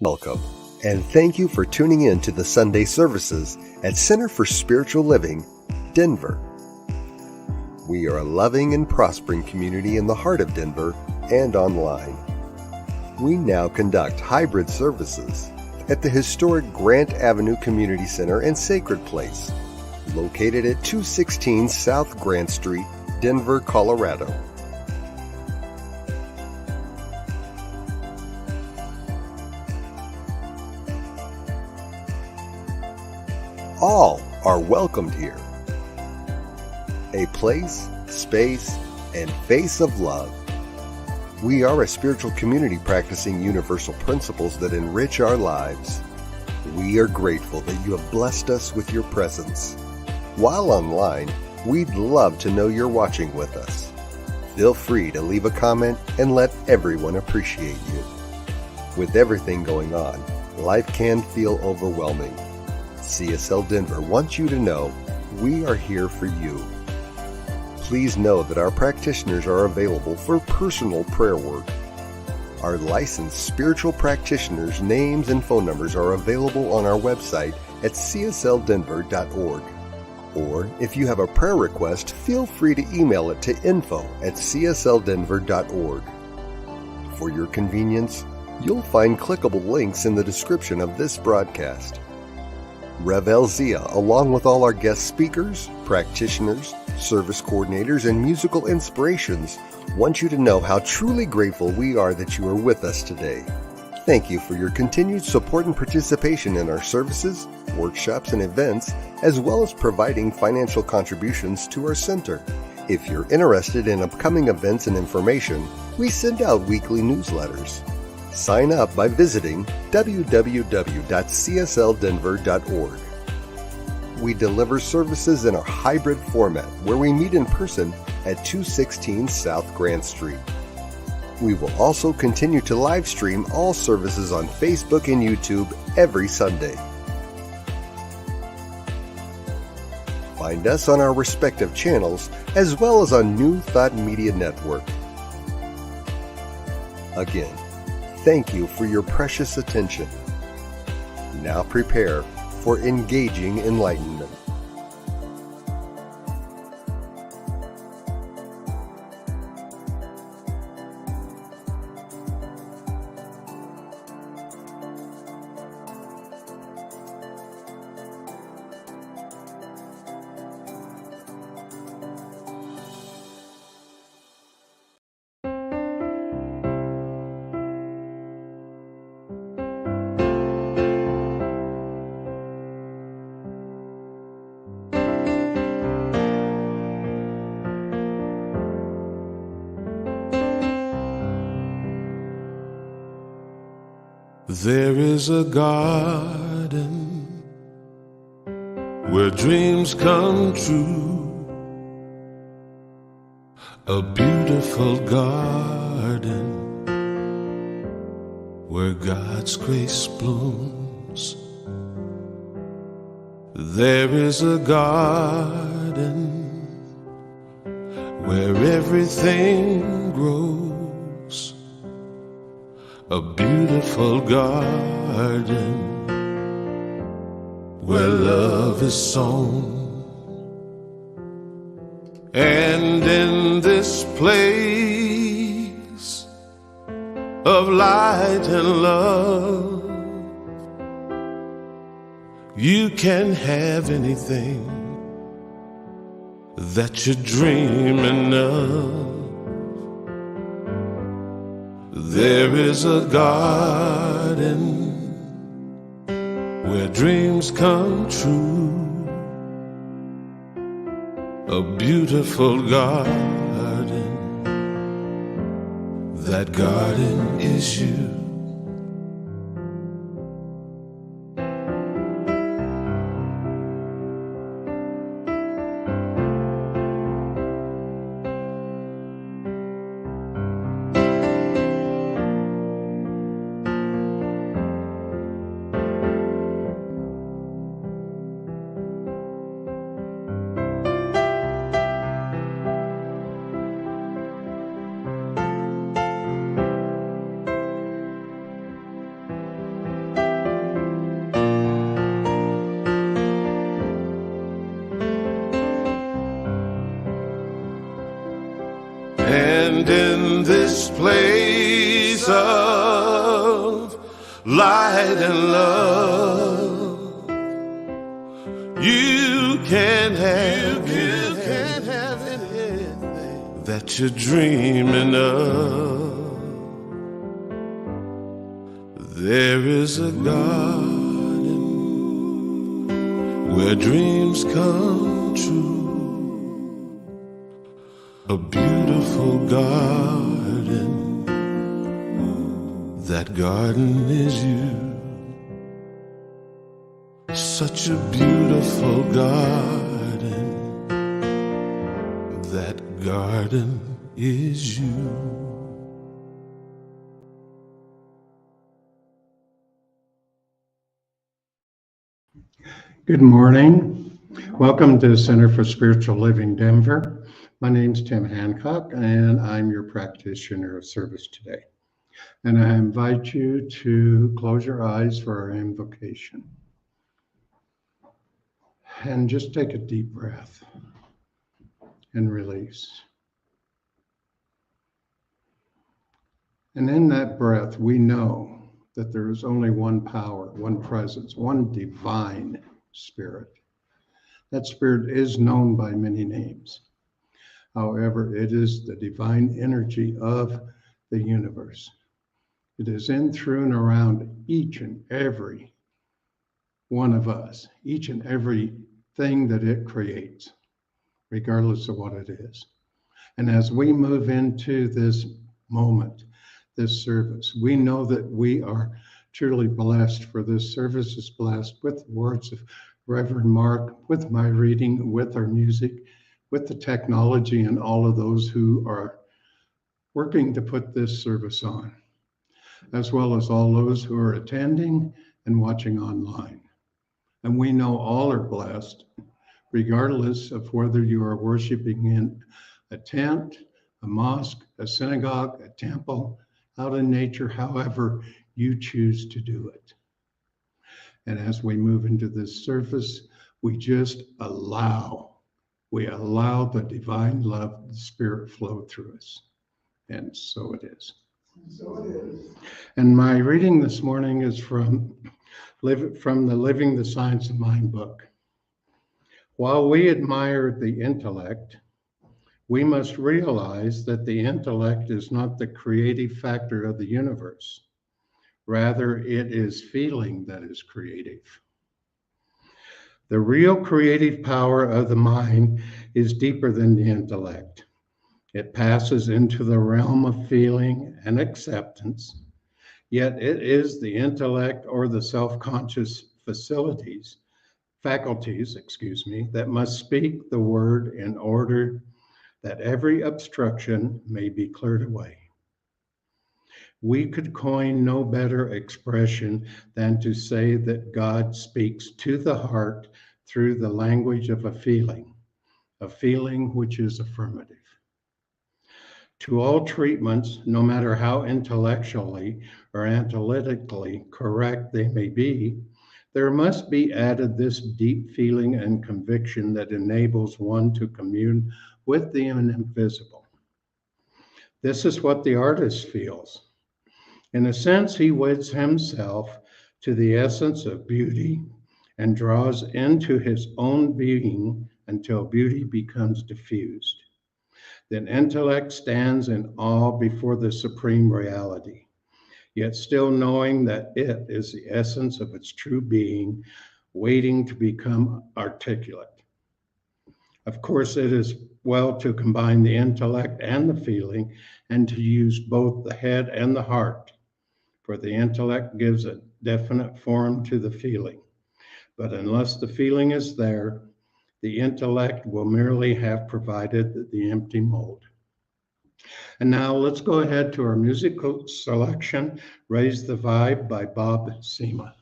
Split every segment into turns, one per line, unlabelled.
Welcome, and thank you for tuning in to the Sunday services at Center for Spiritual Living, Denver. We are a loving and prospering community in the heart of Denver and online. We now conduct hybrid services at the historic Grant Avenue Community Center and Sacred Place, located at 216 South Grant Street, Denver, Colorado. All are welcomed here. A place, space, and face of love. We are a spiritual community practicing universal principles that enrich our lives. We are grateful that you have blessed us with your presence. While online, we'd love to know you're watching with us. Feel free to leave a comment and let everyone appreciate you. With everything going on, life can feel overwhelming. CSL Denver wants you to know we are here for you. Please know that our practitioners are available for personal prayer work. Our licensed spiritual practitioners' names and phone numbers are available on our website at csldenver.org. Or if you have a prayer request, feel free to email it to info@csldenver.org. For your convenience, you'll find clickable links in the description of this broadcast. Rev L. Zia, along with all our guest speakers, practitioners, service coordinators, and musical inspirations, want you to know how truly grateful we are that you are with us today. Thank you for your continued support and participation in our services, workshops, and events, as well as providing financial contributions to our center. If you're interested in upcoming events and information, we send out weekly newsletters. Sign up by visiting www.csldenver.org. We deliver services in a hybrid format where we meet in person at 216 South Grant Street. We will also continue to live stream all services on Facebook and YouTube every Sunday. Find us on our respective channels as well as on New Thought Media Network. Again, thank you for your precious attention. Now prepare for engaging enlightenment.
There is a garden where dreams come true, a beautiful garden where God's grace blooms. There is a garden where everything grows, a beautiful garden where love is sown. And in this place of light and love, you can have anything that you're dreaming of. There is a garden where dreams come true, a beautiful garden. That garden is you. And in this place of light and love, you can have anything that you're dreaming of. There is a garden where dreams come true, a beautiful garden. That garden is you. Such a beautiful garden. That garden is you.
Good morning. Welcome to the Center for Spiritual Living Denver. My name's Tim Hancock, and I'm your practitioner of service today. And I invite you to close your eyes for our invocation. And just take a deep breath and release. And in that breath, we know that there is only one power, one presence, one divine Spirit. That Spirit is known by many names. However, it is the divine energy of the universe. It is in, through, and around each and every one of us, each and every thing that it creates, regardless of what it is. And as we move into this moment, this service, we know that we are truly blessed, for this service is blessed with the words of Reverend Mark, with my reading, with our music, with the technology, and all of those who are working to put this service on, as well as all those who are attending and watching online. And we know all are blessed, regardless of whether you are worshiping in a tent, a mosque, a synagogue, a temple, out in nature, however you choose to do it. And as we move into this service, we just allow the divine love of the Spirit flow through us. And so it is. So it is. And my reading this morning is from the Living the Science of Mind book. While we admire the intellect, we must realize that the intellect is not the creative factor of the universe. Rather, it is feeling that is creative. The real creative power of the mind is deeper than the intellect. It passes into the realm of feeling and acceptance, yet it is the intellect or the self-conscious faculties, that must speak the word in order that every obstruction may be cleared away. We could coin no better expression than to say that God speaks to the heart through the language of a feeling which is affirmative. To all treatments, no matter how intellectually or analytically correct they may be, there must be added this deep feeling and conviction that enables one to commune with the invisible. This is what the artist feels. In a sense, he weds himself to the essence of beauty and draws into his own being until beauty becomes diffused. Then intellect stands in awe before the supreme reality, yet still knowing that it is the essence of its true being, waiting to become articulate. Of course, it is well to combine the intellect and the feeling, and to use both the head and the heart, for the intellect gives a definite form to the feeling. But unless the feeling is there, the intellect will merely have provided the empty mold. And now let's go ahead to our musical selection, Raise the Vibe by Bob Seema.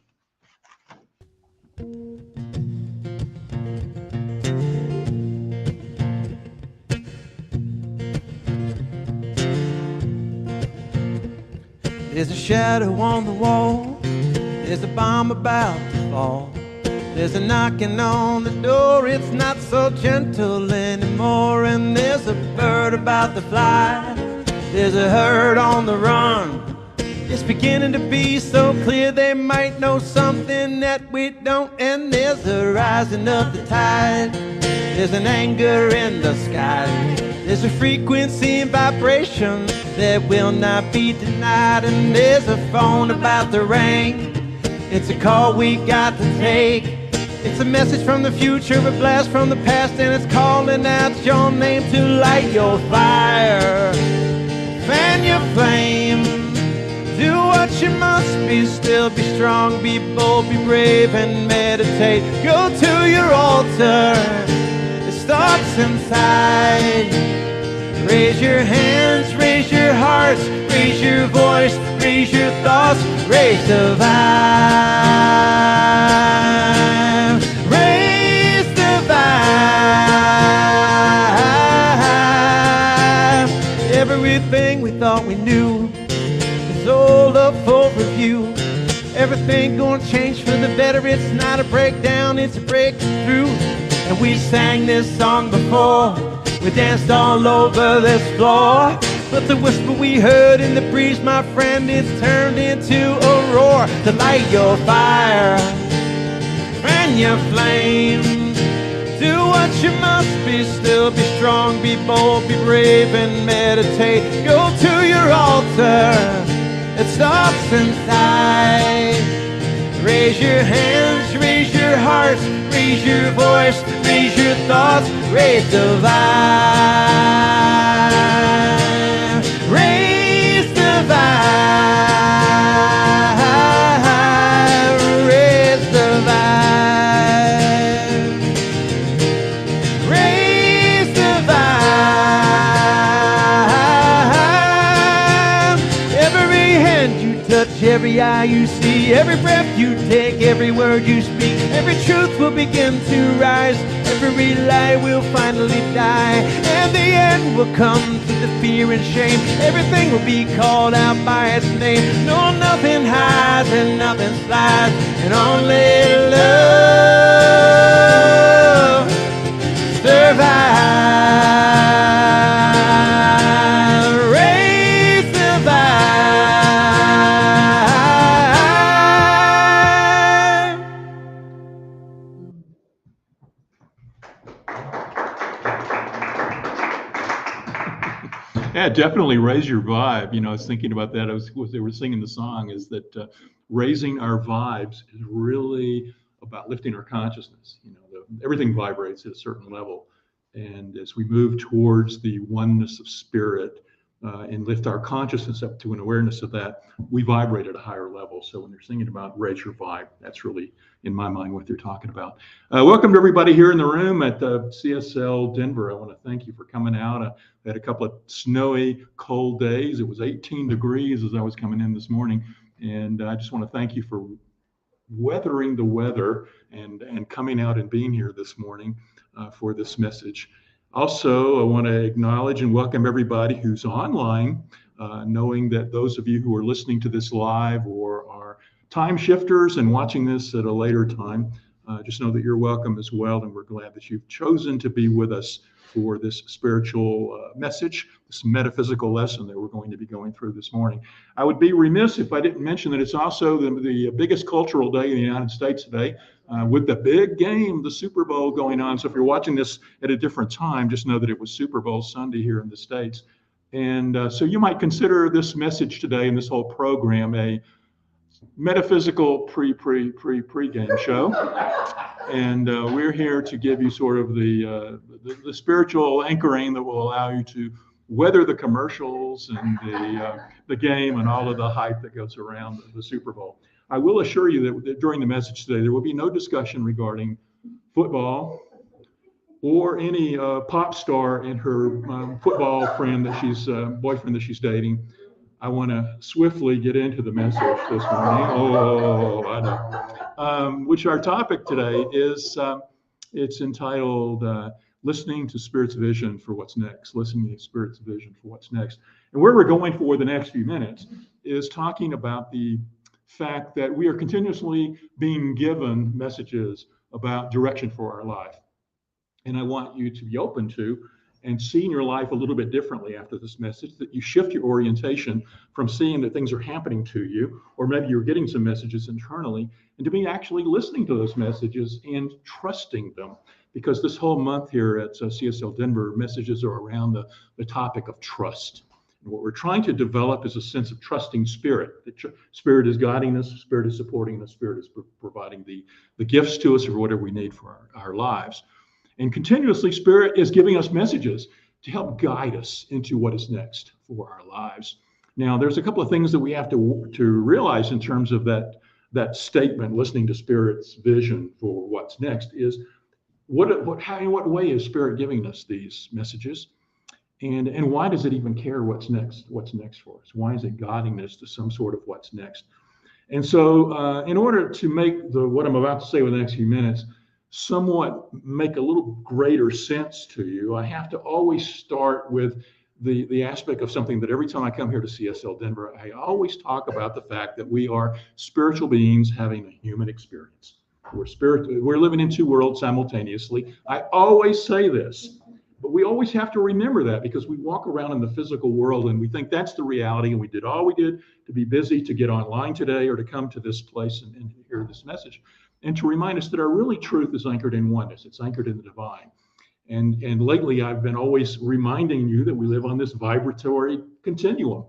There's a shadow on the wall, there's a bomb about to fall. There's a knocking on the door, it's not so gentle anymore. And there's a bird about to fly, There's a herd on the run. It's beginning to be so clear they might know something that we don't. And there's a rising of the tide. There's an anger in the sky. There's a frequency and vibration that will not be denied. And there's a phone about to ring. It's a call we got to take. It's a message from the future, a blast from the past, and it's calling out your name to light your fire. Fan your flame. Do what you must be, still be strong, be bold, be brave, and meditate. Go to your altar. It starts inside. Raise your hands, raise your hearts, raise your voice, raise your thoughts, raise the vibe. Raise the vibe. Everything we thought we knew is all up for review. Everything gonna change for the better. It's not a breakdown, it's a breakthrough. And we sang this song before. We danced all over this floor. But the whisper we heard in the breeze, my friend, it's turned into a roar. To light your fire, fan your flame. Do what you must be, still be strong, be bold, be brave, and meditate. Go to your altar. It starts inside. Raise your hands, raise your hearts, raise your voice, raise your thoughts, raise the vibe. Raise the vibe. Raise the vibe. Raise the vibe. Every hand you touch, every eye you see, every breath you take, every word you speak, every truth will begin to rise, every lie will finally die, and the end will come to the fear and shame. Everything will be called out by its name. No, nothing hides and nothing slides, and only love survives. Raise the vibe.
Yeah, definitely raise your vibe. You know, I was thinking about that as they were singing the song, is that raising our vibes is really about lifting our consciousness. You know, everything vibrates at a certain level. And as we move towards the oneness of spirit and lift our consciousness up to an awareness of that, we vibrate at a higher level. So when they're singing about raise your vibe, that's really, in my mind, what they're talking about. Welcome to everybody here in the room at CSL Denver. I want to thank you for coming out. I had a couple of snowy, cold days. It was 18 degrees as I was coming in this morning. And I just want to thank you for weathering the weather and coming out and being here this morning for this message. Also, I want to acknowledge and welcome everybody who's online, knowing that those of you who are listening to this live or are time shifters and watching this at a later time, just know that you're welcome as well. And we're glad that you've chosen to be with us for this spiritual message, this metaphysical lesson that we're going to be going through this morning. I would be remiss if I didn't mention that it's also the biggest cultural day in the United States today, with the big game, the Super Bowl, going on. So if you're watching this at a different time, just know that it was Super Bowl Sunday here in the States. And so you might consider this message today and this whole program a metaphysical pre-game show. And we're here to give you sort of the spiritual anchoring that will allow you to weather the commercials and the game and all of the hype that goes around the Super Bowl. I will assure you that during the message today, there will be no discussion regarding football or any pop star and her football friend that boyfriend that she's dating. I want to swiftly get into the message this morning. I know. Which our topic today is, it's entitled Listening to Spirit's Vision for What's Next. Listening to Spirit's Vision for What's Next. And where we're going for the next few minutes is talking about the fact that we are continuously being given messages about direction for our life. And I want you to be open to and seeing your life a little bit differently after this message, that you shift your orientation from seeing that things are happening to you, or maybe you're getting some messages internally, and to be actually listening to those messages and trusting them. Because this whole month here at CSL Denver, messages are around the topic of trust. And what we're trying to develop is a sense of trusting Spirit. The Spirit is guiding us, Spirit is supporting us, Spirit is providing the gifts to us for whatever we need for our lives. And continuously, Spirit is giving us messages to help guide us into what is next for our lives. Now, there's a couple of things that we have to realize in terms of that statement, listening to Spirit's vision for what's next, is in what way is Spirit giving us these messages? And why does it even care what's next for us? Why is it guiding us to some sort of what's next? And so in order to make what I'm about to say in the next few minutes somewhat make a little greater sense to you, I have to always start with the aspect of something that every time I come here to CSL Denver, I always talk about the fact that we are spiritual beings having a human experience. We're living in two worlds simultaneously. I always say this, but we always have to remember that, because we walk around in the physical world and we think that's the reality, and we did all we did to be busy to get online today or to come to this place and hear this message, and to remind us that our really truth is anchored in oneness. It's anchored in the divine. And lately I've been always reminding you that we live on this vibratory continuum.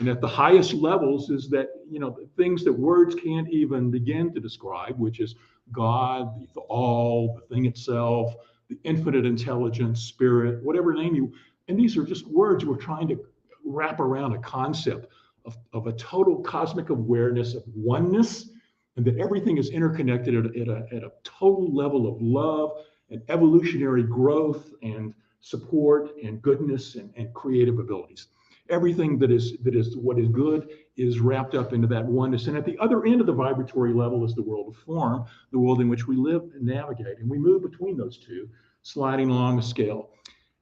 And at the highest levels is that, the things that words can't even begin to describe, which is God, the all, the thing itself, the infinite intelligence, Spirit, whatever name you, and these are just words we're trying to wrap around a concept of a total cosmic awareness of oneness, and that everything is interconnected at a total level of love and evolutionary growth and support and goodness and creative abilities. Everything that is what is good is wrapped up into that oneness. And at the other end of the vibratory level is the world of form, the world in which we live and navigate. And we move between those two, sliding along a scale.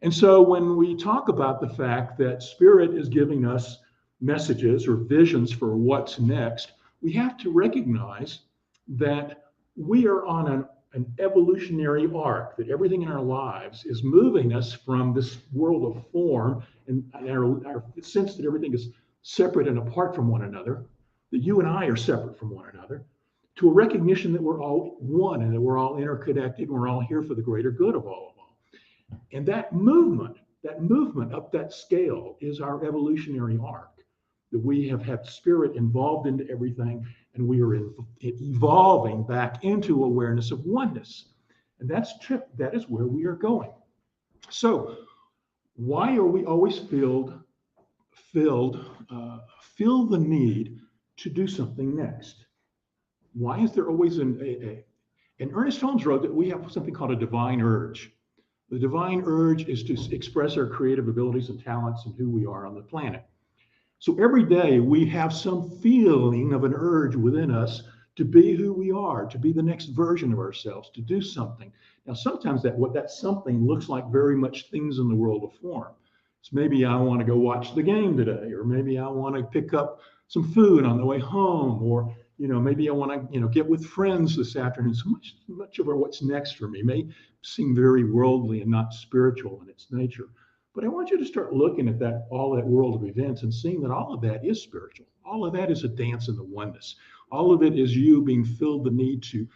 And so when we talk about the fact that Spirit is giving us messages or visions for what's next, we have to recognize that we are on an evolutionary arc, that everything in our lives is moving us from this world of form and our sense that everything is separate and apart from one another, that you and I are separate from one another, to a recognition that we're all one and that we're all interconnected and we're all here for the greater good of all. And that movement up that scale is our evolutionary arc, that we have had Spirit involved into everything, and we are evolving back into awareness of oneness. And that is where we are going. So why are we always feel the need to do something next? Why is there always and Ernest Holmes wrote that we have something called a divine urge. The divine urge is to express our creative abilities and talents and who we are on the planet. So every day we have some feeling of an urge within us to be who we are, to be the next version of ourselves, to do something. Now, sometimes that something looks like very much things in the world of form. So maybe I want to go watch the game today, or maybe I want to pick up some food on the way home, or maybe I want to get with friends this afternoon. So much of what's next for me may seem very worldly and not spiritual in its nature. But I want you to start looking at all that world of events and seeing that all of that is spiritual. All of that is a dance in the oneness. All of it is you being filled the need to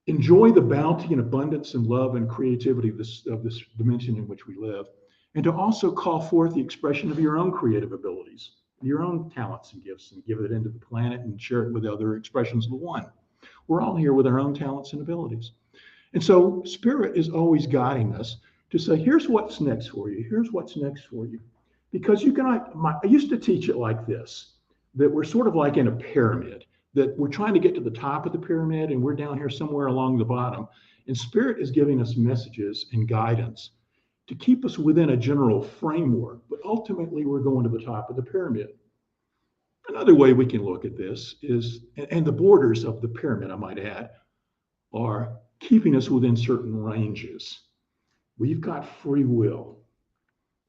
enjoy the bounty and abundance and love and creativity of this dimension in which we live, and to also call forth the expression of your own creative abilities, your own talents and gifts, and give it into the planet and share it with other expressions of the one. We're all here with our own talents and abilities. And so Spirit is always guiding us to say, here's what's next for you. Here's what's next for you. Because I used to teach it like this, that we're sort of like in a pyramid, that we're trying to get to the top of the pyramid and we're down here somewhere along the bottom. And Spirit is giving us messages and guidance to keep us within a general framework, but ultimately we're going to the top of the pyramid. Another way we can look at this is, and the borders of the pyramid, I might add, are keeping us within certain ranges. We've got free will,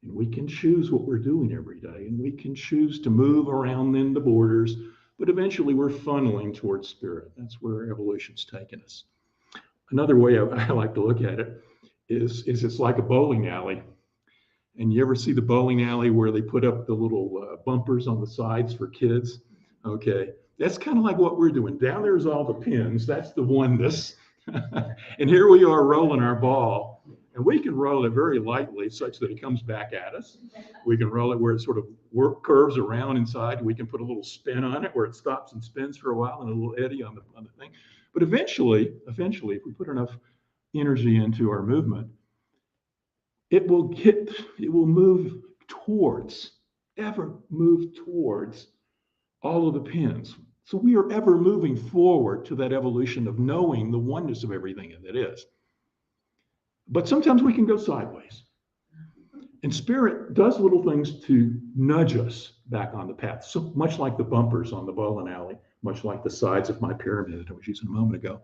and we can choose what we're doing every day, and we can choose to move around in the borders, but eventually we're funneling towards Spirit. That's where evolution's taken us. Another way I like to look at it is it's like a bowling alley. And you ever see the bowling alley where they put up the little bumpers on the sides for kids? Okay, that's kind of like what we're doing. Down there's all the pins. That's the oneness. And here we are rolling our ball. And we can roll it very lightly such that it comes back at us. We can roll it where it sort of curves around inside. We can put a little spin on it where it stops and spins for a while and a little eddy on the thing. But eventually, if we put enough energy into our movement, it will move towards all of the pins. So we are ever moving forward to that evolution of knowing the oneness of everything that is. But sometimes we can go sideways. And Spirit does little things to nudge us back on the path, so much like the bumpers on the bowling alley, much like the sides of my pyramid that I was using a moment ago.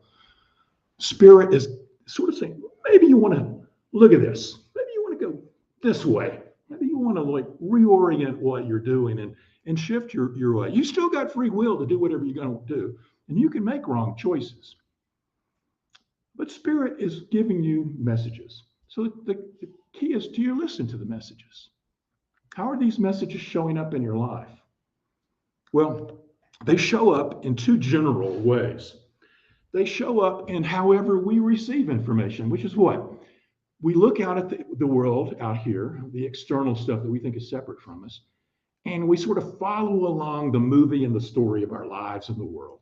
Spirit is sort of saying, maybe you want to look at this. Maybe you want to go this way. Maybe you want to like reorient what you're doing and shift your way. You still got free will to do whatever you're going to do, and you can make wrong choices. But Spirit is giving you messages. So the key is, do you listen to the messages? How are these messages showing up in your life? Well, they show up in two general ways. They show up in however we receive information, which is what? We look out at the world out here, the external stuff that we think is separate from us, and we sort of follow along the movie and the story of our lives in the world.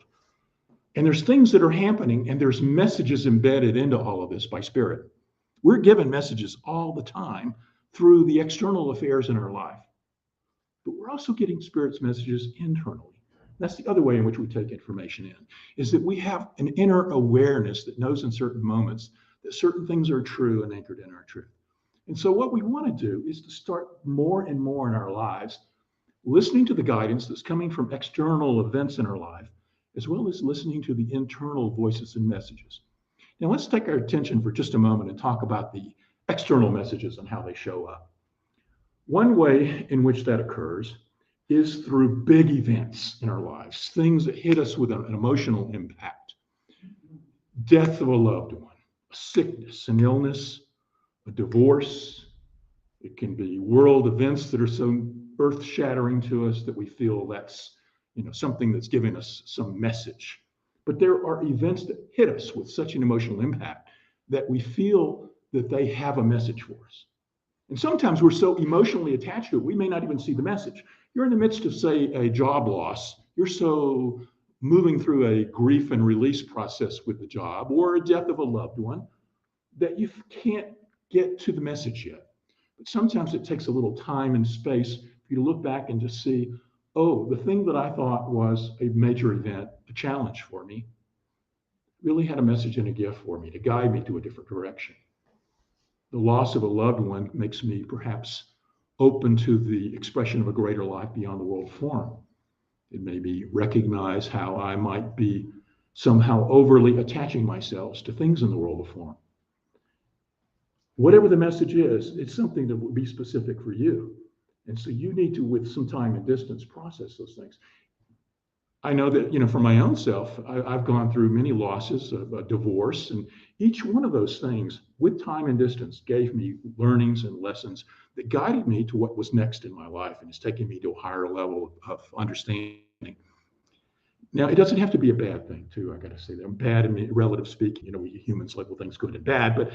And there's things that are happening, and there's messages embedded into all of this by Spirit. We're given messages all the time through the external affairs in our life. But we're also getting Spirit's messages internally. That's the other way in which we take information in, is that we have an inner awareness that knows in certain moments that certain things are true and anchored in our truth. And so what we want to do is to start more and more in our lives listening to the guidance that's coming from external events in our life, as well as listening to the internal voices and messages. Now let's take our attention for just a moment and talk about the external messages and how they show up. One way in which that occurs is through big events in our lives, things that hit us with an emotional impact. Death of a loved one, a sickness, an illness, a divorce. It can be world events that are so earth-shattering to us that we feel that's something that's giving us some message. But there are events that hit us with such an emotional impact that we feel that they have a message for us. And sometimes we're so emotionally attached to it, we may not even see the message. You're in the midst of, say, a job loss. You're so moving through a grief and release process with the job or a death of a loved one that you can't get to the message yet. But sometimes it takes a little time and space for you to look back and just see, oh, the thing that I thought was a major event, a challenge for me, really had a message and a gift for me to guide me to a different direction. The loss of a loved one makes me perhaps open to the expression of a greater life beyond the world form. It made me recognize how I might be somehow overly attaching myself to things in the world of form. Whatever the message is, it's something that will be specific for you. And so you need to, with some time and distance, process those things. I know that, for my own self, I've gone through many losses, a divorce, and each one of those things, with time and distance, gave me learnings and lessons that guided me to what was next in my life, and it's taken me to a higher level of understanding. Now, it doesn't have to be a bad thing, too. I got to say that. Bad, relative speaking, we humans label things good and bad, but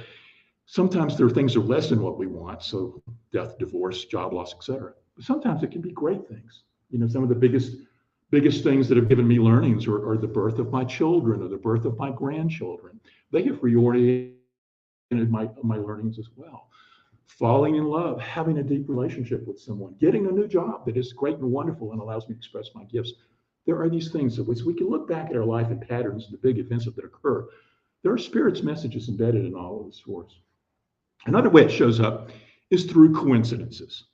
sometimes there are things that are less than what we want. So death, divorce, job loss, etc. But sometimes it can be great things. Some of the biggest things that have given me learnings are the birth of my children or the birth of my grandchildren. They have reoriented my learnings as well. Falling in love, having a deep relationship with someone, getting a new job that is great and wonderful and allows me to express my gifts. There are these things that we can look back at our life and patterns, the big events that occur. There are Spirit's messages embedded in all of this for us. Another way it shows up is through coincidences.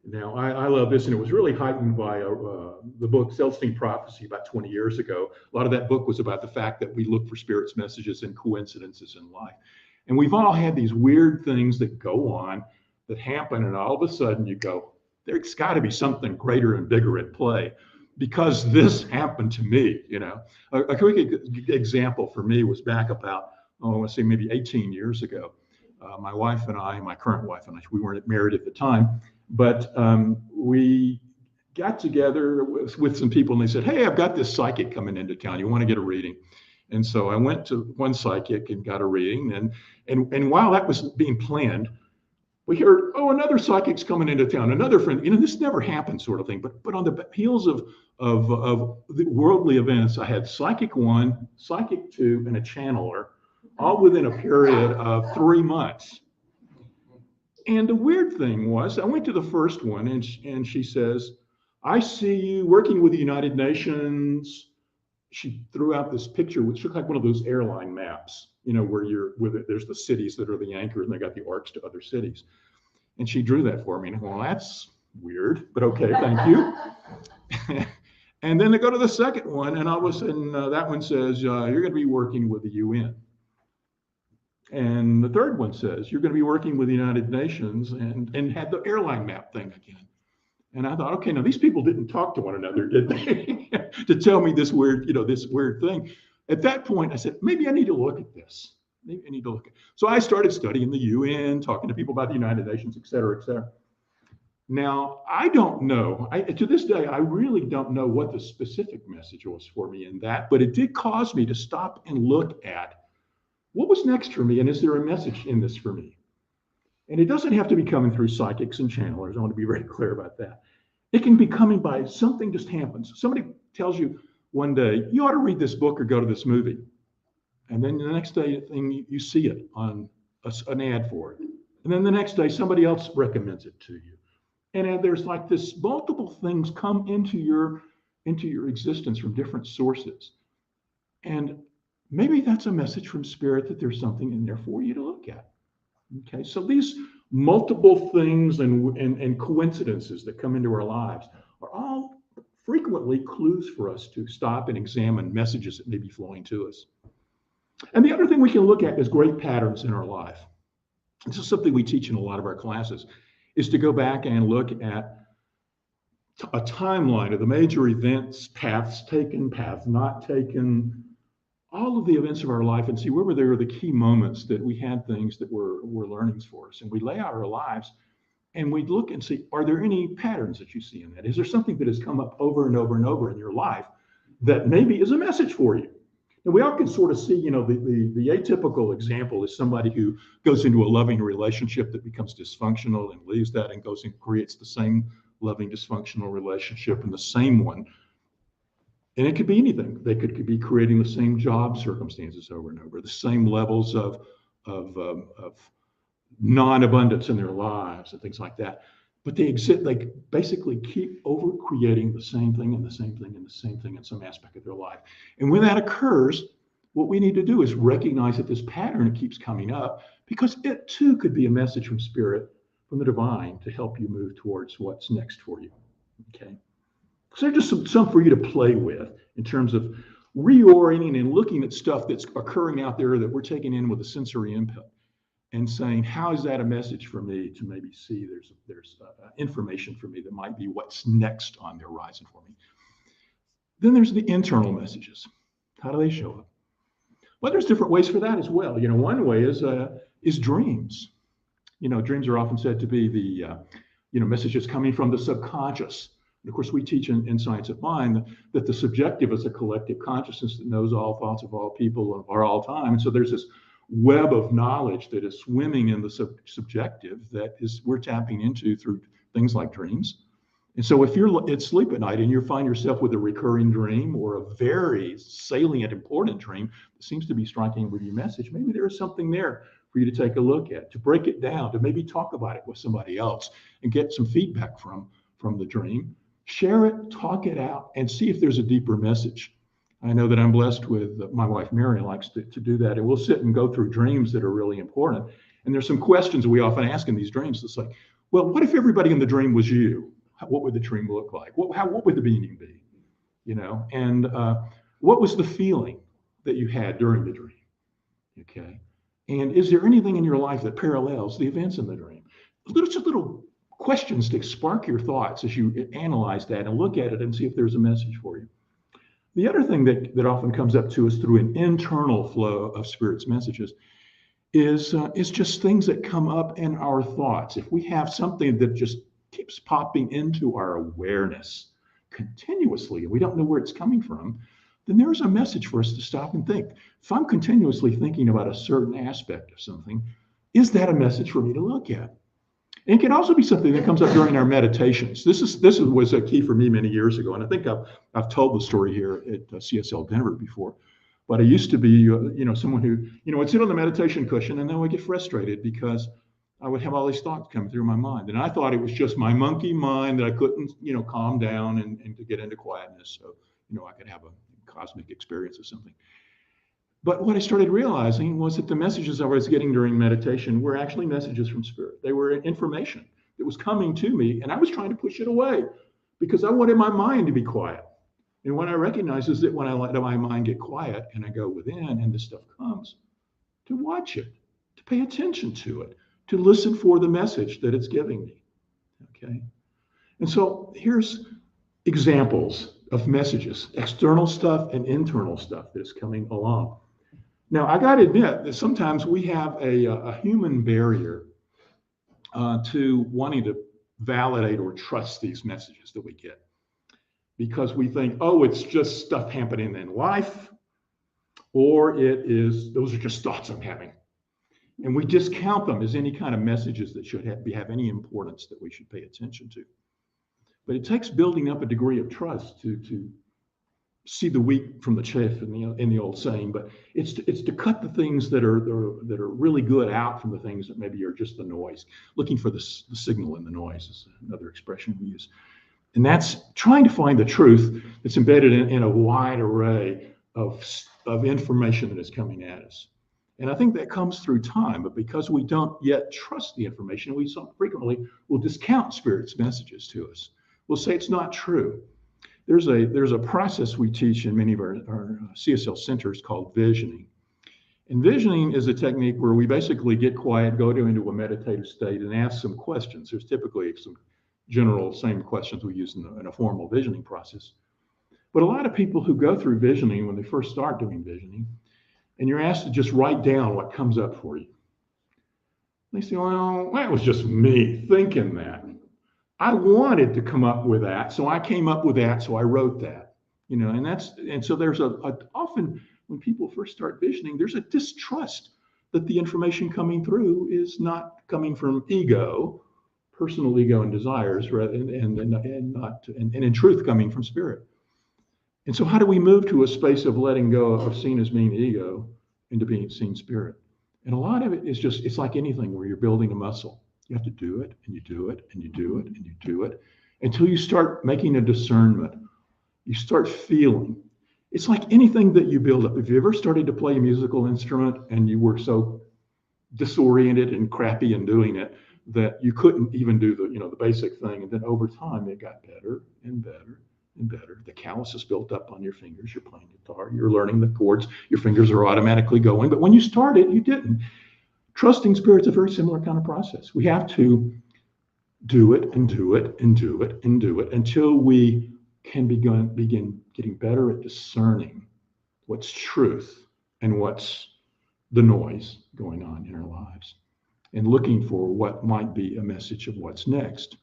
Now, I love this, and it was really heightened by the book Celestine Prophecy about 20 years ago. A lot of that book was about the fact that we look for Spirit's messages and coincidences in life. And we've all had these weird things that go on, that happen, and all of a sudden you go, there's got to be something greater and bigger at play, because this happened to me. A quick example for me was back about, I want to say maybe 18 years ago. My wife and I, my current wife and I, we weren't married at the time, but we got together with some people and they said, hey, I've got this psychic coming into town. You want to get a reading? And so I went to one psychic and got a reading. And while that was being planned, we heard, oh, another psychic's coming into town, another friend. This never happened, sort of thing. But on the heels of the worldly events, I had psychic 1, psychic 2, and a channeler, all within a period of 3 months. And the weird thing was, I went to the first one, and she says, I see you working with the United Nations. She threw out this picture, which looked like one of those airline maps, where there's the cities that are the anchors, and they got the arcs to other cities. And she drew that for me. And well, that's weird, but okay, thank you. And then they go to the second one, and all of a sudden, that one says, you're going to be working with the UN. And the third one says, you're going to be working with the United Nations, and had the airline map thing again. And I thought, okay, now these people didn't talk to one another, did they? To tell me this weird thing. At that point, I said, maybe I need to look at this. Maybe I need to look at. So I started studying the UN, talking to people about the United Nations, et cetera, et cetera. Now, I don't know. To this day, I really don't know what the specific message was for me in that, but it did cause me to stop and look at what was next for me, and is there a message in this for me? And it doesn't have to be coming through psychics and channelers. I want to be very clear about that. It can be coming by something just happens. Somebody tells you one day, you ought to read this book or go to this movie. And then the next day, you see it on an ad for it. And then the next day, somebody else recommends it to you. And there's like this multiple things come into your existence from different sources. And maybe that's a message from Spirit that there's something in there for you to look at. Okay, so these multiple things and coincidences that come into our lives are all frequently clues for us to stop and examine messages that may be flowing to us. And the other thing we can look at is great patterns in our life. This is something we teach in a lot of our classes, is to go back and look at a timeline of the major events, paths taken, paths not taken, all of the events of our life, and see where were there the key moments that we had things that were learnings for us. And we lay out our lives and we look and see, are there any patterns that you see in that? Is there something that has come up over and over and over in your life that maybe is a message for you? And we all can sort of see, the atypical example is somebody who goes into a loving relationship that becomes dysfunctional and leaves that and goes and creates the same loving dysfunctional relationship and the same one. And it could be anything. They could be creating the same job circumstances over and over, the same levels of non-abundance in their lives and things like that. But they basically keep over creating the same thing and the same thing and the same thing in some aspect of their life. And when that occurs, what we need to do is recognize that this pattern keeps coming up, because it too could be a message from Spirit, from the divine, to help you move towards what's next for you. Okay. So there's just some for you to play with in terms of reorienting and looking at stuff that's occurring out there that we're taking in with a sensory input and saying, how is that a message for me to maybe see there's information for me that might be what's next on the horizon for me. Then there's the internal messages. How do they show up? Well, there's different ways for that as well. One way is dreams. Dreams are often said to be the messages coming from the subconscious. And of course, we teach in Science of Mind that the subjective is a collective consciousness that knows all thoughts of all people of all time. And so there's this web of knowledge that is swimming in the subjective that we're tapping into through things like dreams. And so if you're at sleep at night and you find yourself with a recurring dream or a very salient, important dream that seems to be striking with your message, maybe there is something there for you to take a look at, to break it down, to maybe talk about it with somebody else and get some feedback from the dream. Share it, talk it out, and see if there's a deeper message. I know that I'm blessed with my wife, Mary, likes to do that. And we'll sit and go through dreams that are really important. And there's some questions we often ask in these dreams. It's like, well, what if everybody in the dream was you? What would the dream look like? What would the meaning be? And what was the feeling that you had during the dream? Okay. And is there anything in your life that parallels the events in the dream? Just little questions to spark your thoughts as you analyze that and look at it and see if there's a message for you. The other thing that often comes up to us through an internal flow of Spirit's messages is just things that come up in our thoughts. If we have something that just keeps popping into our awareness continuously, and we don't know where it's coming from, then there's a message for us to stop and think. If I'm continuously thinking about a certain aspect of something, is that a message for me to look at? And it can also be something that comes up during our meditations. This was a key for me many years ago, and I think I've told the story here at csldenver before. But I used to be, someone who, would sit on the meditation cushion, and then would get frustrated because I would have all these thoughts come through my mind, and I thought it was just my monkey mind that I couldn't, calm down and to get into quietness, so I could have a cosmic experience or something. But what I started realizing was that the messages I was getting during meditation were actually messages from Spirit. They were information that was coming to me, and I was trying to push it away because I wanted my mind to be quiet. And what I recognize is that when I let my mind get quiet and I go within and this stuff comes, to watch it, to pay attention to it, to listen for the message that it's giving me. Okay? And so here's examples of messages, external stuff and internal stuff that is coming along. Now, I got to admit that sometimes we have a human barrier to wanting to validate or trust these messages that we get, because we think, oh, it's just stuff happening in life, or those are just thoughts I'm having. And we discount them as any kind of messages that should have any importance that we should pay attention to. But it takes building up a degree of trust to see the wheat from the chaff in the old saying. But it's to cut the things that are really good out from the things that maybe are just the noise. Looking for the signal in the noise is another expression we use. And that's trying to find the truth that's embedded in a wide array of information that is coming at us. And I think that comes through time, but because we don't yet trust the information, we so frequently will discount Spirit's messages to us. We'll say it's not true. There's a process we teach in many of our CSL centers called visioning. And visioning is a technique where we basically get quiet, go into a meditative state, and ask some questions. There's typically some general same questions we use in a formal visioning process. But a lot of people who go through visioning, when they first start doing visioning, and you're asked to just write down what comes up for you, they say, well, that was just me thinking that. I wanted to come up with that, so I came up with that, so I wrote that. And so there's often when people first start visioning, there's a distrust that the information coming through is not coming from ego, personal ego and desires, rather and in truth coming from Spirit. And so how do we move to a space of letting go of seen as being ego into being seen Spirit? And a lot of it is just, it's like anything where you're building a muscle. You have to do it, and you do it, and you do it, and you do it, until you start making a discernment. You start feeling. It's like anything that you build up. If you ever started to play a musical instrument and you were so disoriented and crappy in doing it that you couldn't even do the basic thing, and then over time it got better and better and better. The callus is built up on your fingers. You're playing guitar. You're learning the chords. Your fingers are automatically going. But when you started, you didn't. Trusting Spirit's a very similar kind of process. We have to do it and do it and do it and do it until we can begin getting better at discerning what's truth and what's the noise going on in our lives, and looking for what might be a message of what's next.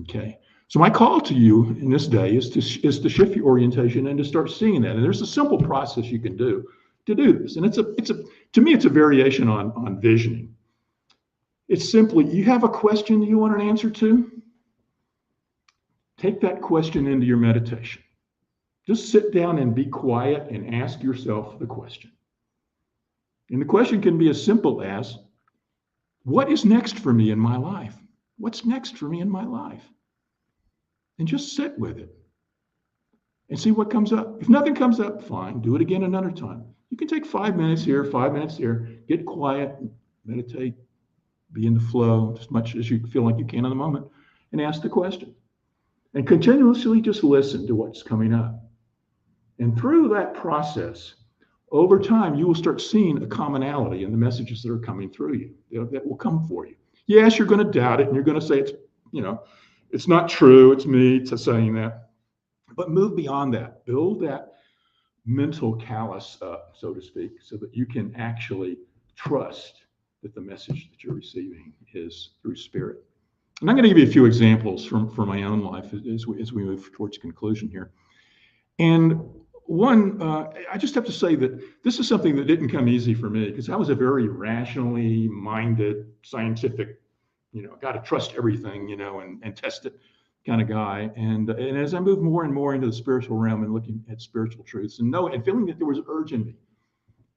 Okay. So my call to you in this day is to shift your orientation and to start seeing that. And there's a simple process you can do to do this. And to me, it's a variation on visioning. It's simply, you have a question you want an answer to, take that question into your meditation. Just sit down and be quiet and ask yourself the question. And the question can be as simple as, what is next for me in my life? What's next for me in my life? And just sit with it and see what comes up. If nothing comes up, fine, do it again another time. You can take 5 minutes here, 5 minutes here, get quiet, meditate, be in the flow as much as you feel like you can in the moment, and ask the question. And continuously just listen to what's coming up. And through that process, over time, you will start seeing a commonality in the messages that are coming through you, that will come for you. Yes, you're going to doubt it, and you're going to say it's not true, it's me to saying that. But move beyond that. Build that mental callus up, so to speak, so that you can actually trust that the message that you're receiving is through spirit. And I'm going to give you a few examples from my own life as we move towards conclusion here. And one, I just have to say that this is something that didn't come easy for me, because I was a very rationally minded, scientific, got to trust everything, and test it kind of guy. And as I moved more and more into the spiritual realm and looking at spiritual truths and feeling that there was urge in me,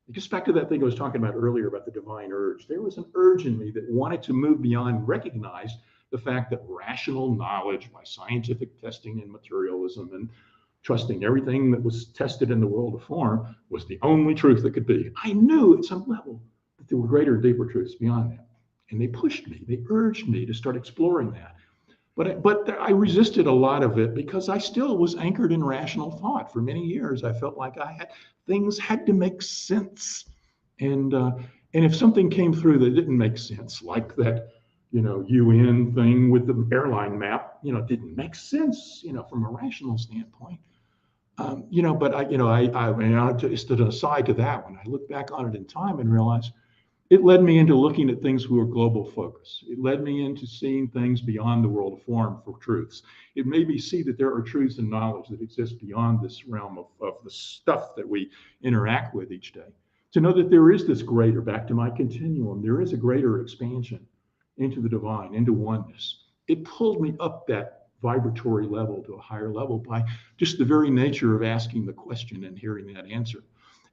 it gets back to that thing I was talking about earlier about the divine urge. There was an urge in me that wanted to move beyond, recognize the fact that rational knowledge by scientific testing and materialism and trusting everything that was tested in the world of form was the only truth that could be. I knew at some level that there were greater, deeper truths beyond that. And they pushed me, they urged me to start exploring that. But I resisted a lot of it because I still was anchored in rational thought. For many years, I felt like things had to make sense. And if something came through that didn't make sense, like that, UN thing with the airline map, didn't make sense, from a rational standpoint. But I just an aside to that one. I look back on it in time and realize it led me into looking at things through a global focus. It led me into seeing things beyond the world of form for truths. It made me see that there are truths and knowledge that exist beyond this realm of the stuff that we interact with each day. To know that there is this greater, back to my continuum, there is a greater expansion into the divine, into oneness. It pulled me up that vibratory level to a higher level by just the very nature of asking the question and hearing that answer.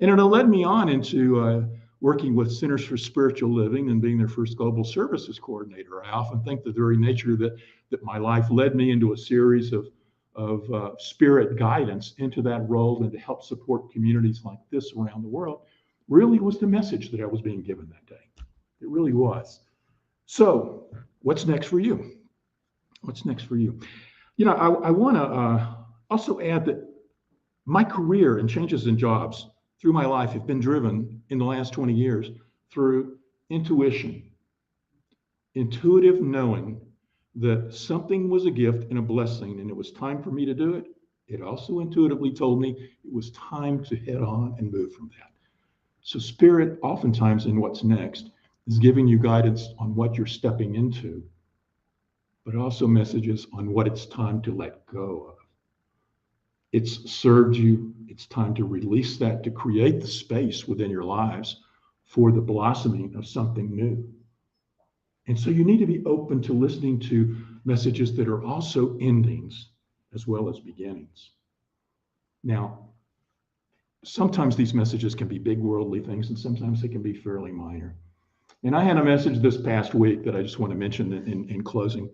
And it led me on into working with Centers for Spiritual Living and being their first global services coordinator. I often think the very nature that my life led me into a series of spirit guidance into that role and to help support communities like this around the world really was the message that I was being given that day. It really was. So what's next for you? What's next for you? I want to also add that my career and changes in jobs through my life have been driven in the last 20 years through intuition, intuitive knowing that something was a gift and a blessing and it was time for me to do it. It also intuitively told me it was time to head on and move from that. So spirit, oftentimes in what's next, is giving you guidance on what you're stepping into, but also messages on what it's time to let go of. It's served you. It's time to release that, to create the space within your lives for the blossoming of something new. And so you need to be open to listening to messages that are also endings as well as beginnings. Now, sometimes these messages can be big worldly things, and sometimes they can be fairly minor. And I had a message this past week that I just want to mention in closing.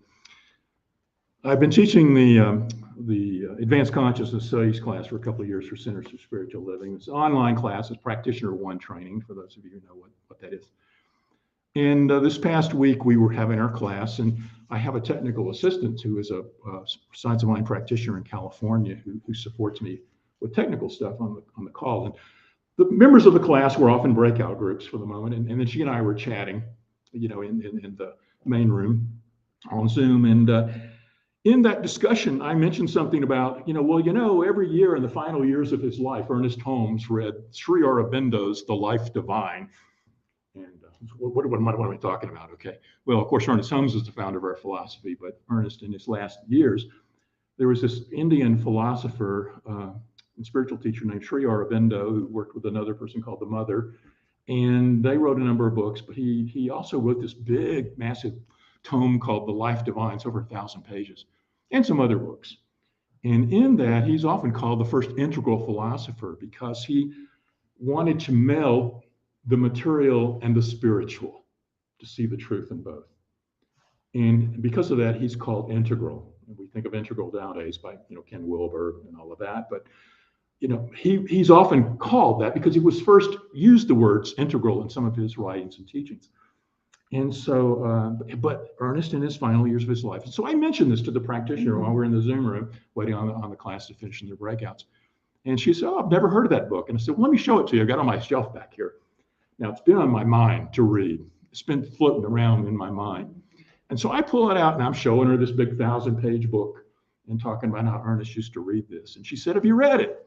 I've been teaching the Advanced Consciousness Studies class for a couple of years for Centers for Spiritual Living. It's an online class. It's Practitioner 1 training, for those of you who know what that is. And this past week, we were having our class, and I have a technical assistant who is a Science of Mind practitioner in California who supports me with technical stuff on the call. And the members of the class were off in breakout groups for the moment, and then she and I were chatting, in the main room on Zoom. And in that discussion, I mentioned something about, every year in the final years of his life, Ernest Holmes read Sri Aurobindo's The Life Divine. And what am I talking about? Okay. Well, of course, Ernest Holmes is the founder of our philosophy, but Ernest, in his last years, there was this Indian philosopher and spiritual teacher named Sri Aurobindo who worked with another person called the Mother. And they wrote a number of books, but he also wrote this big, massive tome called The Life Divine. It's over 1,000 pages, and some other books. And in that, he's often called the first integral philosopher because he wanted to meld the material and the spiritual to see the truth in both. And because of that, he's called integral. And we think of integral nowadays by Ken Wilber and all of that, but he's often called that because he was first used the words integral in some of his writings and teachings. And so, but Ernest in his final years of his life. And so I mentioned this to the practitioner while we're in the Zoom room, waiting on the class to finish their breakouts. And she said, I've never heard of that book. And I said, well, let me show it to you. I got it on my shelf back here. Now, it's been on my mind to read. It's been floating around in my mind. And so I pull it out and I'm showing her this big 1,000-page book and talking about how Ernest used to read this. And she said, have you read it?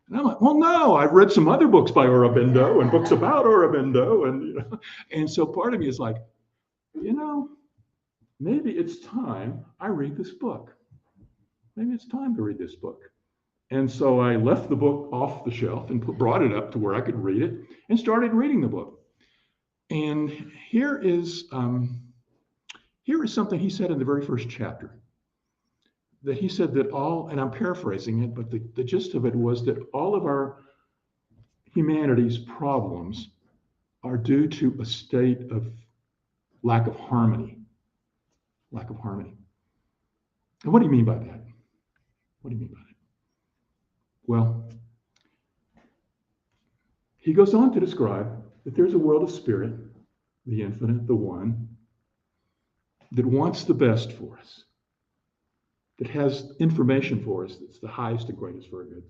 And I'm like, well, no, I've read some other books by Aurobindo and books about Aurobindo. And so part of me is like, maybe it's time I read this book. Maybe it's time to read this book. And so I left the book off the shelf and brought it up to where I could read it and started reading the book. And here is something he said in the very first chapter. That he said that and I'm paraphrasing it, but the gist of it was that all of our humanity's problems are due to a state of lack of harmony. Lack of harmony. And what do you mean by that? What do you mean by that? Well, he goes on to describe that there's a world of spirit, the infinite, the one, that wants the best for us, that has information for us that's the highest and greatest for our good.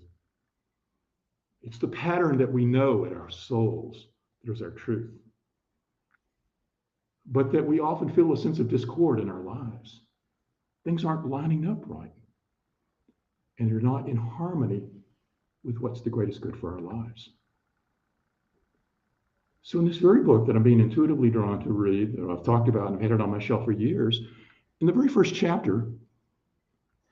It's the pattern that we know in our souls that is our truth. But that we often feel a sense of discord in our lives. Things aren't lining up right. And they're not in harmony with what's the greatest good for our lives. So in this very book that I'm being intuitively drawn to read, that I've talked about and I've had it on my shelf for years, in the very first chapter,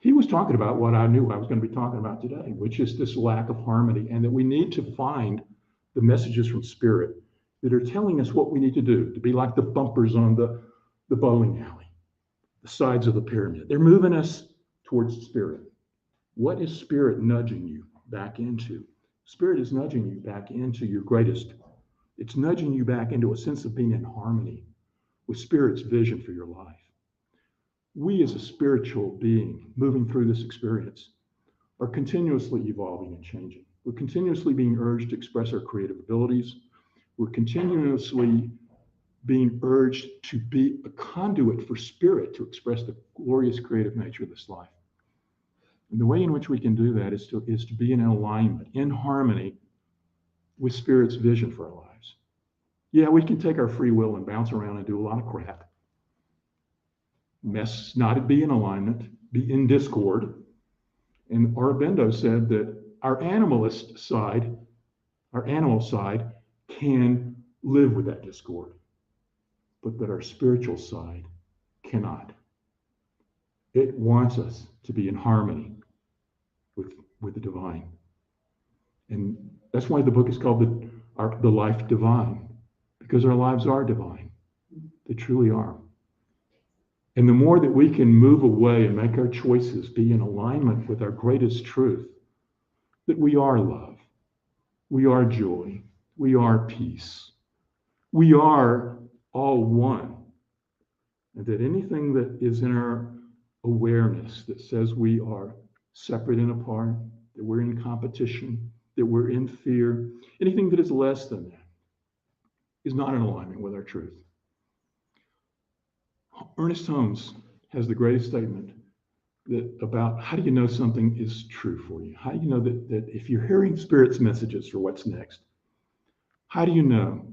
he was talking about what I knew I was going to be talking about today, which is this lack of harmony, and that we need to find the messages from Spirit that are telling us what we need to do, to be like the bumpers on the bowling alley, the sides of the pyramid. They're moving us towards Spirit. What is Spirit nudging you back into? Spirit is nudging you back into your greatest. It's nudging you back into a sense of being in harmony with Spirit's vision for your life. We as a spiritual being moving through this experience are continuously evolving and changing. We're continuously being urged to express our creative abilities. We're continuously being urged to be a conduit for Spirit to express the glorious creative nature of this life. And the way in which we can do that is to be in alignment, in harmony with Spirit's vision for our lives. Yeah, we can take our free will and bounce around and do a lot of crap. Not be in alignment, be in discord. And Aurobindo said that our animal side can live with that discord, but that our spiritual side cannot. It wants us to be in harmony with the divine. And that's why the book is called The Life Divine, because our lives are divine. They truly are. And the more that we can move away and make our choices be in alignment with our greatest truth, that we are love, we are joy, we are peace, we are all one, and that anything that is in our awareness that says we are separate and apart, that we're in competition, that we're in fear, anything that is less than that is not in alignment with our truth. Ernest Holmes has the greatest statement about how do you know something is true for you? How do you know that if you're hearing Spirit's messages for what's next, how do you know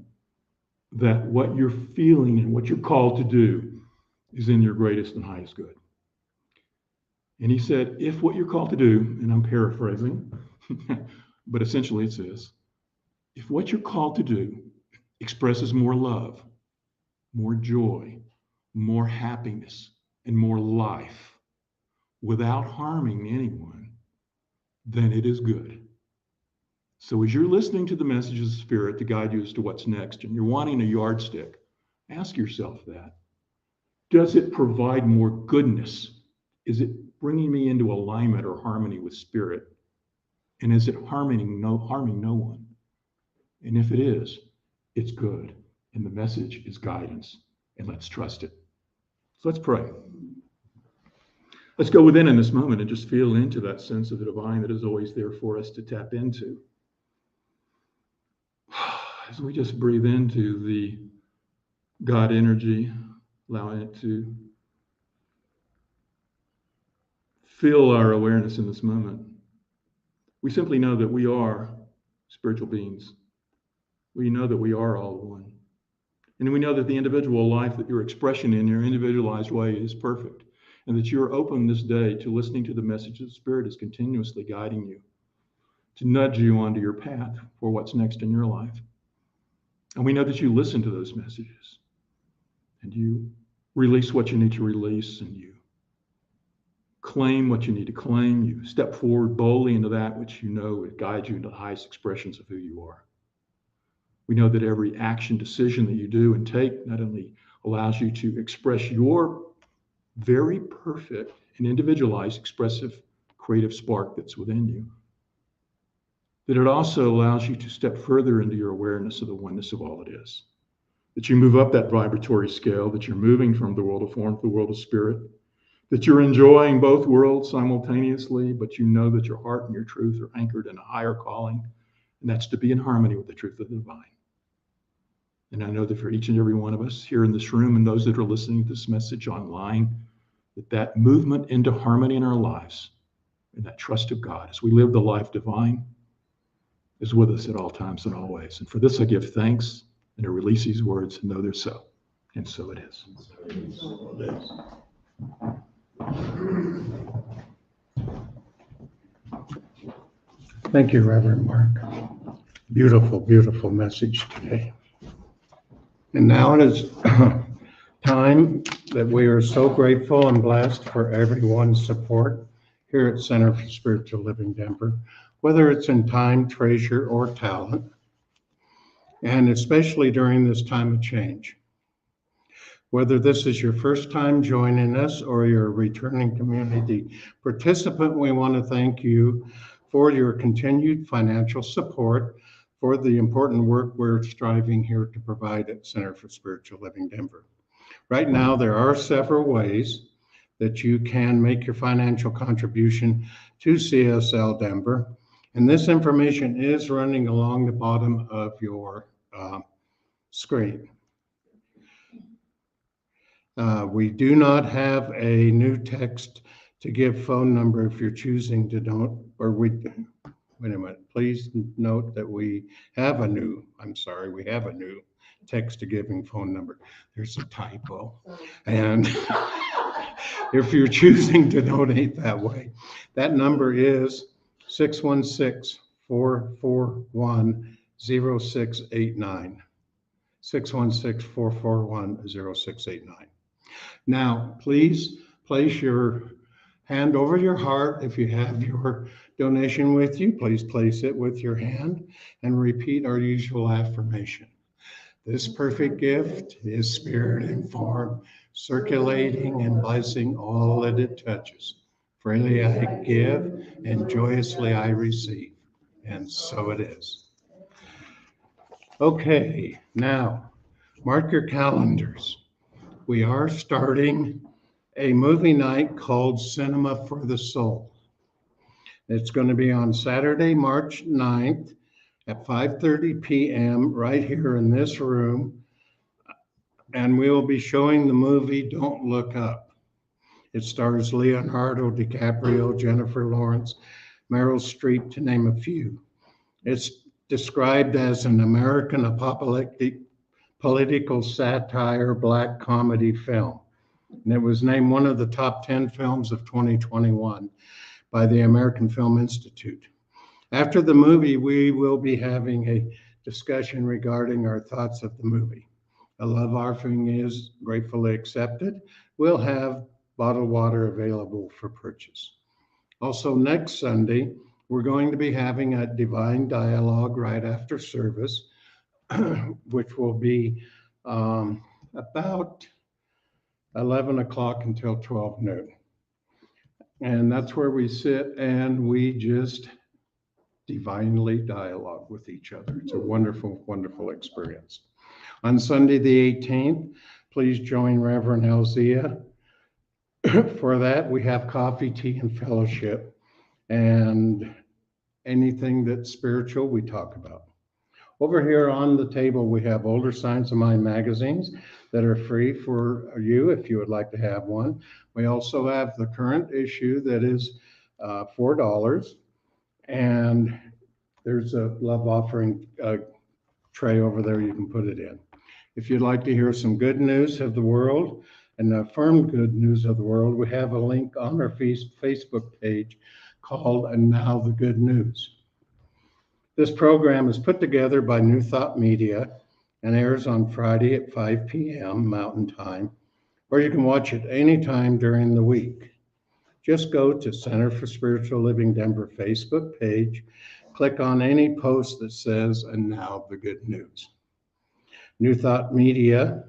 that what you're feeling and what you're called to do is in your greatest and highest good? And he said, if what you're called to do, and I'm paraphrasing, but essentially it's this, if what you're called to do expresses more love, more joy, more happiness, and more life without harming anyone, then it is good. So as you're listening to the messages of Spirit to guide you as to what's next, and you're wanting a yardstick, ask yourself that. Does it provide more goodness? Is it bringing me into alignment or harmony with Spirit? And is it harming no one? And if it is, it's good. And the message is guidance. And let's trust it. So let's pray. Let's go within in this moment and just feel into that sense of the divine that is always there for us to tap into. As we just breathe into the God energy, allowing it to fill our awareness in this moment, we simply know that we are spiritual beings. We know that we are all one. And we know that the individual life that your expression in your individualized way is perfect, and that you're open this day to listening to the message of the Spirit is continuously guiding you to nudge you onto your path for what's next in your life. And we know that you listen to those messages and you release what you need to release, and you claim what you need to claim. You step forward boldly into that which you know it guides you into the highest expressions of who you are. We know that every action decision that you do and take not only allows you to express your very perfect and individualized, expressive, creative spark that's within you, that it also allows you to step further into your awareness of the oneness of all it is. That you move up that vibratory scale, that you're moving from the world of form to the world of spirit, that you're enjoying both worlds simultaneously, but you know that your heart and your truth are anchored in a higher calling, and that's to be in harmony with the truth of the divine. And I know that for each and every one of us here in this room and those that are listening to this message online, that movement into harmony in our lives and that trust of God as we live the life divine is with us at all times and always. And for this I give thanks, and I release these words and know they're so. And so it is.
Thank you, Reverend Mark. Beautiful, beautiful message today. And now it is time that we are so grateful and blessed for everyone's support here at Center for Spiritual Living Denver, whether it's in time, treasure, or talent, and especially during this time of change. Whether this is your first time joining us or you're a returning community participant, we want to thank you for your continued financial support for the important work we're striving here to provide at Center for Spiritual Living Denver. Right now, there are several ways that you can make your financial contribution to CSL Denver, and this information is running along the bottom of your screen. We do not have a new text to give phone number if you're choosing to don't, or wait a minute, please note that we have a new text to giving phone number. There's a typo. And if you're choosing to donate that way, that number is 616-441-0689. 616-441-0689. Now, please place your hand over your heart. If you have your donation with you, please place it with your hand and repeat our usual affirmation. This perfect gift is spirit and form, circulating and blessing all that it touches. Freely I give and joyously I receive. And so it is. Okay, now mark your calendars. We are starting a movie night called Cinema for the Soul. It's going to be on Saturday, March 9th at 5:30 p.m. right here in this room. And we will be showing the movie Don't Look Up. It stars Leonardo DiCaprio, Jennifer Lawrence, Meryl Streep, to name a few. It's described as an American apocalyptic political satire black comedy film. And it was named one of the top 10 films of 2021 by the American Film Institute. After the movie, we will be having a discussion regarding our thoughts of the movie. A love offering is gratefully accepted. We'll have bottled water available for purchase. Also, next Sunday, we're going to be having a divine dialogue right after service, which will be about 11 o'clock until 12 noon. And that's where we sit and we just divinely dialogue with each other. It's a wonderful, wonderful experience. On Sunday, the 18th, please join Reverend Elzia. For that, we have coffee, tea, and fellowship. And anything that's spiritual, we talk about. Over here on the table, we have Older Signs of Mind magazines that are free for you if you would like to have one. We also have the current issue that is $4. And there's a love offering tray over there you can put it in. If you'd like to hear some good news of the world and affirm good news of the world, we have a link on our Facebook page called And Now the Good News. This program is put together by New Thought Media and airs on Friday at 5 p.m. Mountain Time, or you can watch it anytime during the week. Just go to Center for Spiritual Living Denver Facebook page, click on any post that says, "And now the good news." New Thought Media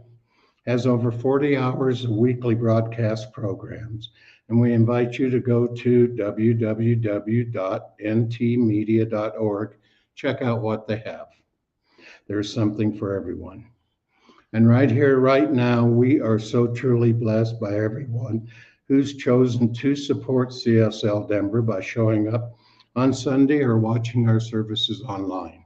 has over 40 hours of weekly broadcast programs, and we invite you to go to www.ntmedia.org. Check out what they have. There's something for everyone. And right here, right now, we are so truly blessed by everyone who's chosen to support CSL Denver by showing up on Sunday or watching our services online.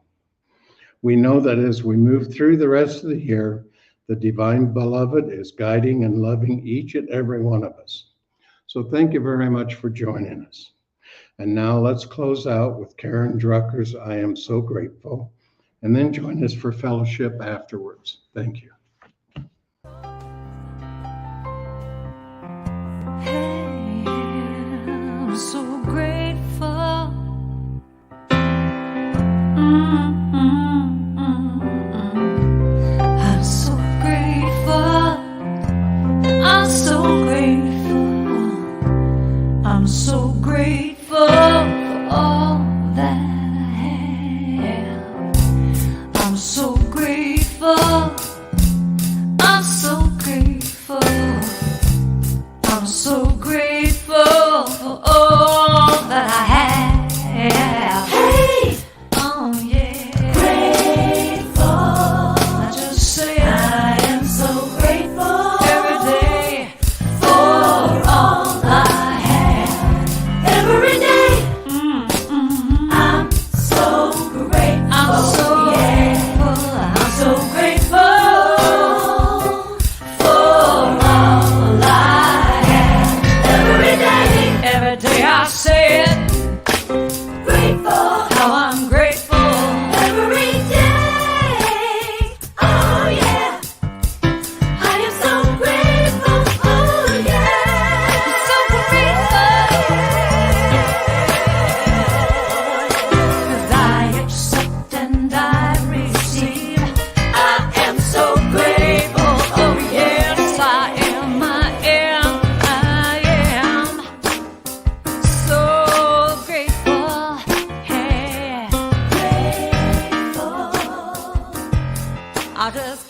We know that as we move through the rest of the year, the Divine Beloved is guiding and loving each and every one of us. So thank you very much for joining us. And now let's close out with Karen Drucker's "I Am So Grateful," and then join us for fellowship afterwards. Thank you.
Hey, I'm so grateful. I'm so grateful. I'm so grateful. I'm so grateful for all that I have. I'm so grateful. I'm so grateful. I'm so grateful for all that I have. Hey! Oh yeah. Grateful. I just say I am so grateful every day for all I have. Every day. I'm so grateful. I'm so grateful. I'm so grateful for all I have. Every day I say it. Grateful. How I'm grateful. Every day. Oh yeah. I am so grateful. Oh yeah. So grateful. 'Cause I accept and I receive. I am so grateful. Oh yes, I am. I am so grateful. Hey, grateful. I just